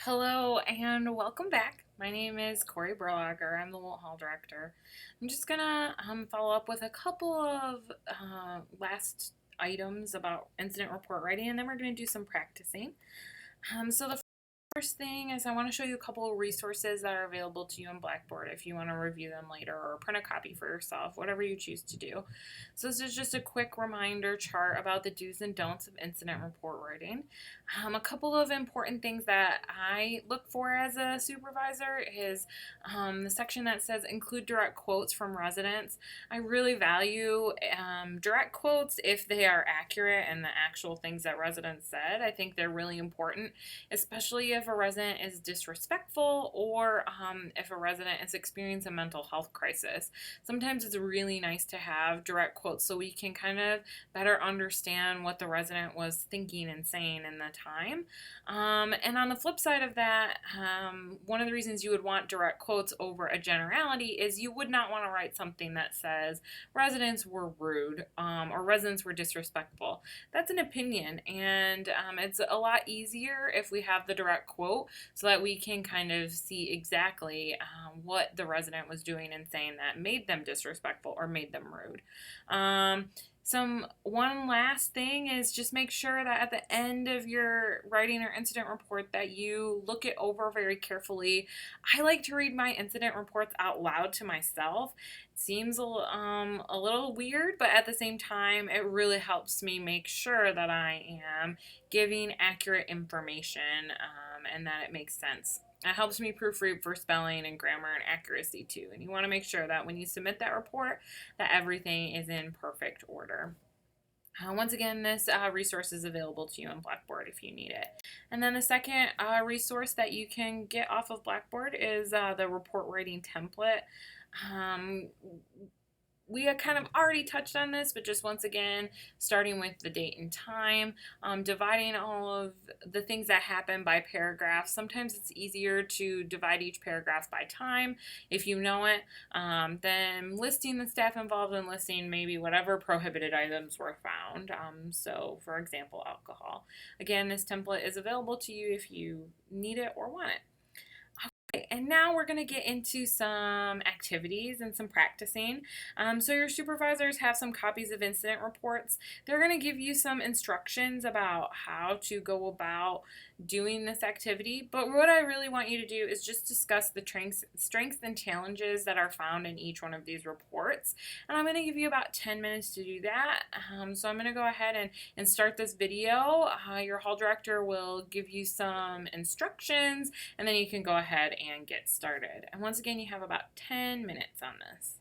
Hello and welcome back. My name is Corey Burlager. I'm the Wolt Hall director. I'm just gonna follow up with a couple of last items about incident report writing, and then we're gonna do some practicing. So the first thing is I want to show you a couple of resources that are available to you in Blackboard if you want to review them later or print a copy for yourself, whatever you choose to do. So this is just a quick reminder chart about the do's and don'ts of incident report writing. A couple of important things that I look for as a supervisor is the section that says include direct quotes from residents. I really value direct quotes if they are accurate and the actual things that residents said. I think they're really important, especially if a resident is disrespectful or if a resident is experiencing a mental health crisis. Sometimes it's really nice to have direct quotes so we can kind of better understand what the resident was thinking and saying in the time. And on the flip side of that, one of the reasons you would want direct quotes over a generality is you would not want to write something that says residents were rude or residents were disrespectful. That's an opinion, and it's a lot easier if we have the direct quote so that we can kind of see exactly what the resident was doing and saying that made them disrespectful or made them rude. One last thing is just make sure that at the end of your writing or incident report that you look it over very carefully. I like to read my incident reports out loud to myself. It seems a little weird, but at the same time, it really helps me make sure that I am giving accurate information and that it makes sense. It helps me proofread for spelling and grammar and accuracy too. And you want to make sure that when you submit that report, that everything is in perfect order. Once again, this resource is available to you in Blackboard if you need it. And then the second resource that you can get off of Blackboard is the report writing template. Um, we had kind of already touched on this, but just once again, starting with the date and time, dividing all of the things that happen by paragraph. Sometimes it's easier to divide each paragraph by time if you know it. Then listing the staff involved and listing maybe whatever prohibited items were found. So, for example, alcohol. Again, this template is available to you if you need it or want it. And now we're going to get into some activities and some practicing. So your supervisors have some copies of incident reports. They're going to give you some instructions about how to go about doing this activity. But what I really want you to do is just discuss the strengths and challenges that are found in each one of these reports. And I'm going to give you about 10 minutes to do that. So I'm going to go ahead and start this video. Your hall director will give you some instructions, and then you can go ahead and get started. And once again, you have about 10 minutes on this.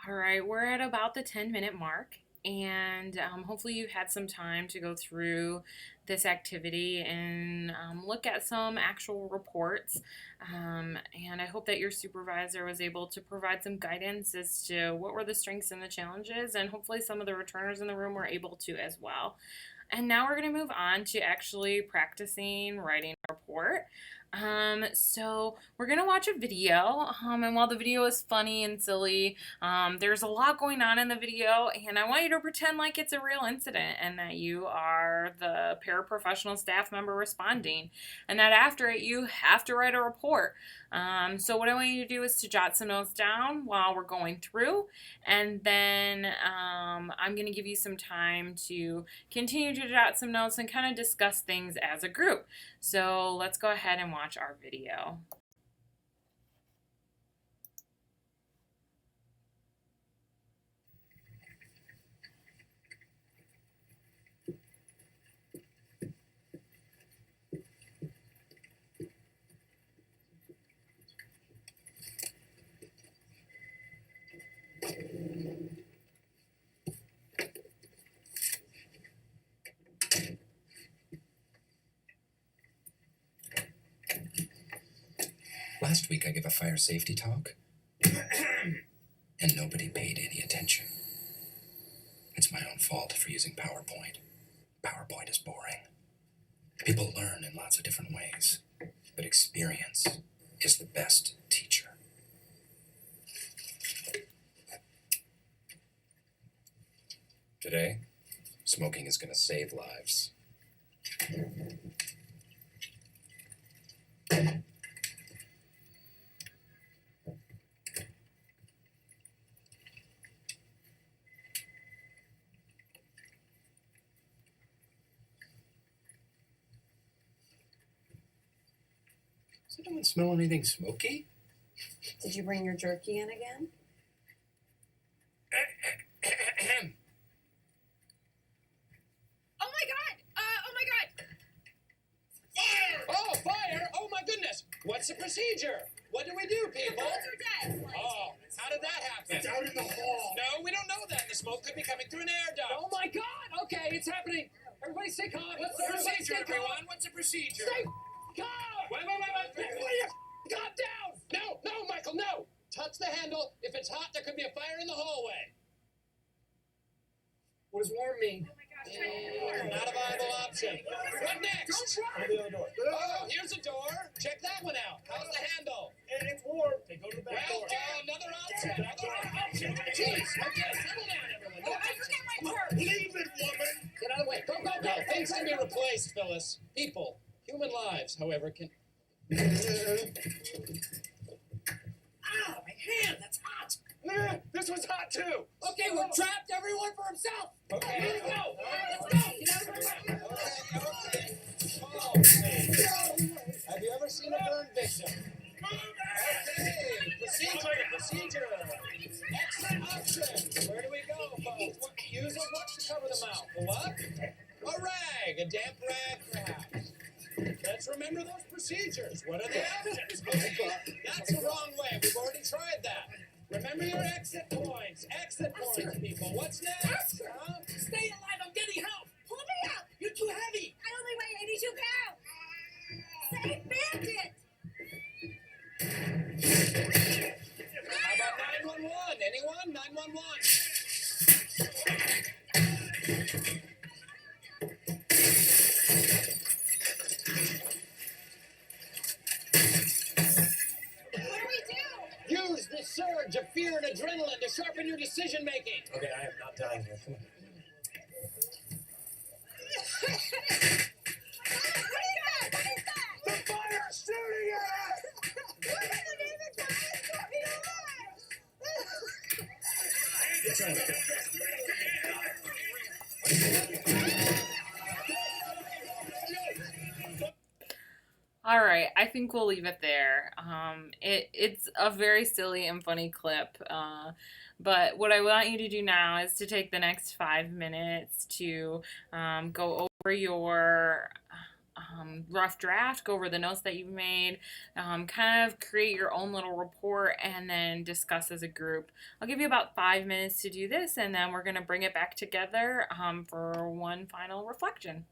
All right, we're at about the 10-minute mark, and hopefully you've had some time to go through this activity and look at some actual reports. And I hope that your supervisor was able to provide some guidance as to what were the strengths and the challenges, and hopefully some of the returners in the room were able to as well. And now we're going to move on to actually practicing writing a report. So we're gonna watch a video, and while the video is funny and silly, there's a lot going on in the video, and I want you to pretend like it's a real incident and that you are the paraprofessional staff member responding, and that after it you have to write a report. So what I want you to do is to jot some notes down while we're going through, and then I'm gonna give you some time to continue to jot some notes and kind of discuss things as a group. So let's go ahead and watch our video. Last week I gave a fire safety talk, and nobody paid any attention. It's my own fault for using PowerPoint. PowerPoint is boring. People learn in lots of different ways, but experience is the best teacher. Today, smoking is going to save lives. Does anyone smell anything smoky? Did you bring your jerky in again? Oh my god! Oh my god! Fire! Oh, fire! Oh my goodness! What's the procedure? What do we do, The people? bullets are dead! Oh, how did that happen? It's out in the hall. No, we don't know that. The smoke could be coming through an air duct. Oh my God! Okay, it's happening. Everybody stay calm. What's the Everybody procedure, stay calm. everyone? What's the procedure? Stay calm. Wait. Calm down. No, Michael, no! Touch the handle. If it's hot, there could be a fire in the hallway. What does warm mean? Oh my gosh, try to the door. Not a viable option. What next? Go to the other door. Oh, here's a door. Check that one out. How's the handle? It's warm. Okay, go to the back Well, door. another option. Jeez, okay, settle down, everyone. Oh, I forgot my purse! Leave it, woman. Get out of the way. Go. Things can be replaced, Phyllis. People, human lives, however, can. Ow, my hand. That's hot. This was hot too. Okay, we're trapped. Everyone for himself. Okay, Here we go. Let's go. Get out of the way. Okay. Follow me. Have you ever seen a burn victim? Okay. Procedure. Exit option. Where do we go, folks? Use a what to cover the mouth? A what? A rag. A damp rag, perhaps. Let's remember those procedures. What are the options? Okay, that's the wrong way. We've already tried that. Remember your exit points. Exit points, people. What's next? Huh? Stay alive. I'm getting help. Pull me up! You're too heavy. I only weigh 82 pounds! Say bandit! How about 911? Anyone? 911. What do we do? Use the surge of fear and adrenaline to sharpen your decision making. Okay, I am not dying here. Come on. What is that? The fire's shooting at us. What is the name of the You're trying to. All right, I think we'll leave it there. It's a very silly and funny clip, but what I want you to do now is to take the next 5 minutes to go over your rough draft, go over the notes that you've made, kind of create your own little report, and then discuss as a group. I'll give you about 5 minutes to do this, and then we're going to bring it back together for one final reflection.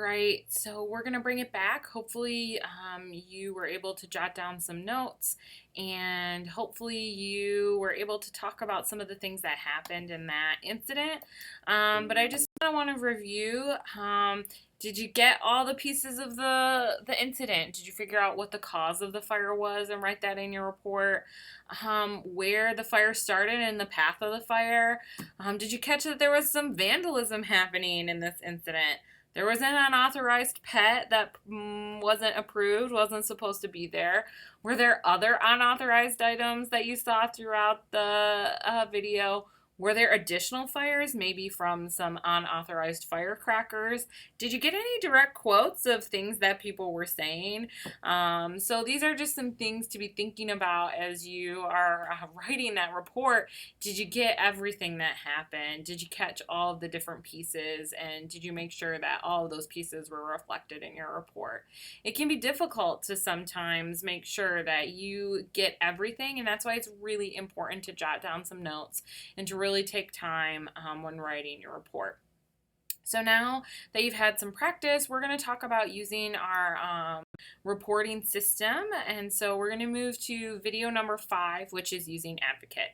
right, so we're going to bring it back. Hopefully, you were able to jot down some notes, and hopefully you were able to talk about some of the things that happened in that incident. But I just want to review. Did you get all the pieces of the incident? Did you figure out what the cause of the fire was and write that in your report? Where the fire started and the path of the fire? Did you catch that there was some vandalism happening in this incident? There was an unauthorized pet that wasn't approved, wasn't supposed to be there. Were there other unauthorized items that you saw throughout the video? Were there additional fires, maybe from some unauthorized firecrackers? Did you get any direct quotes of things that people were saying? So these are just some things to be thinking about as you are writing that report. Did you get everything that happened? Did you catch all of the different pieces? And did you make sure that all of those pieces were reflected in your report? It can be difficult to sometimes make sure that you get everything, and that's why it's really important to jot down some notes and to really take time when writing your report. So now that you've had some practice, we're going to talk about using our reporting system. And so we're going to move to video number 5, which is using Advocate.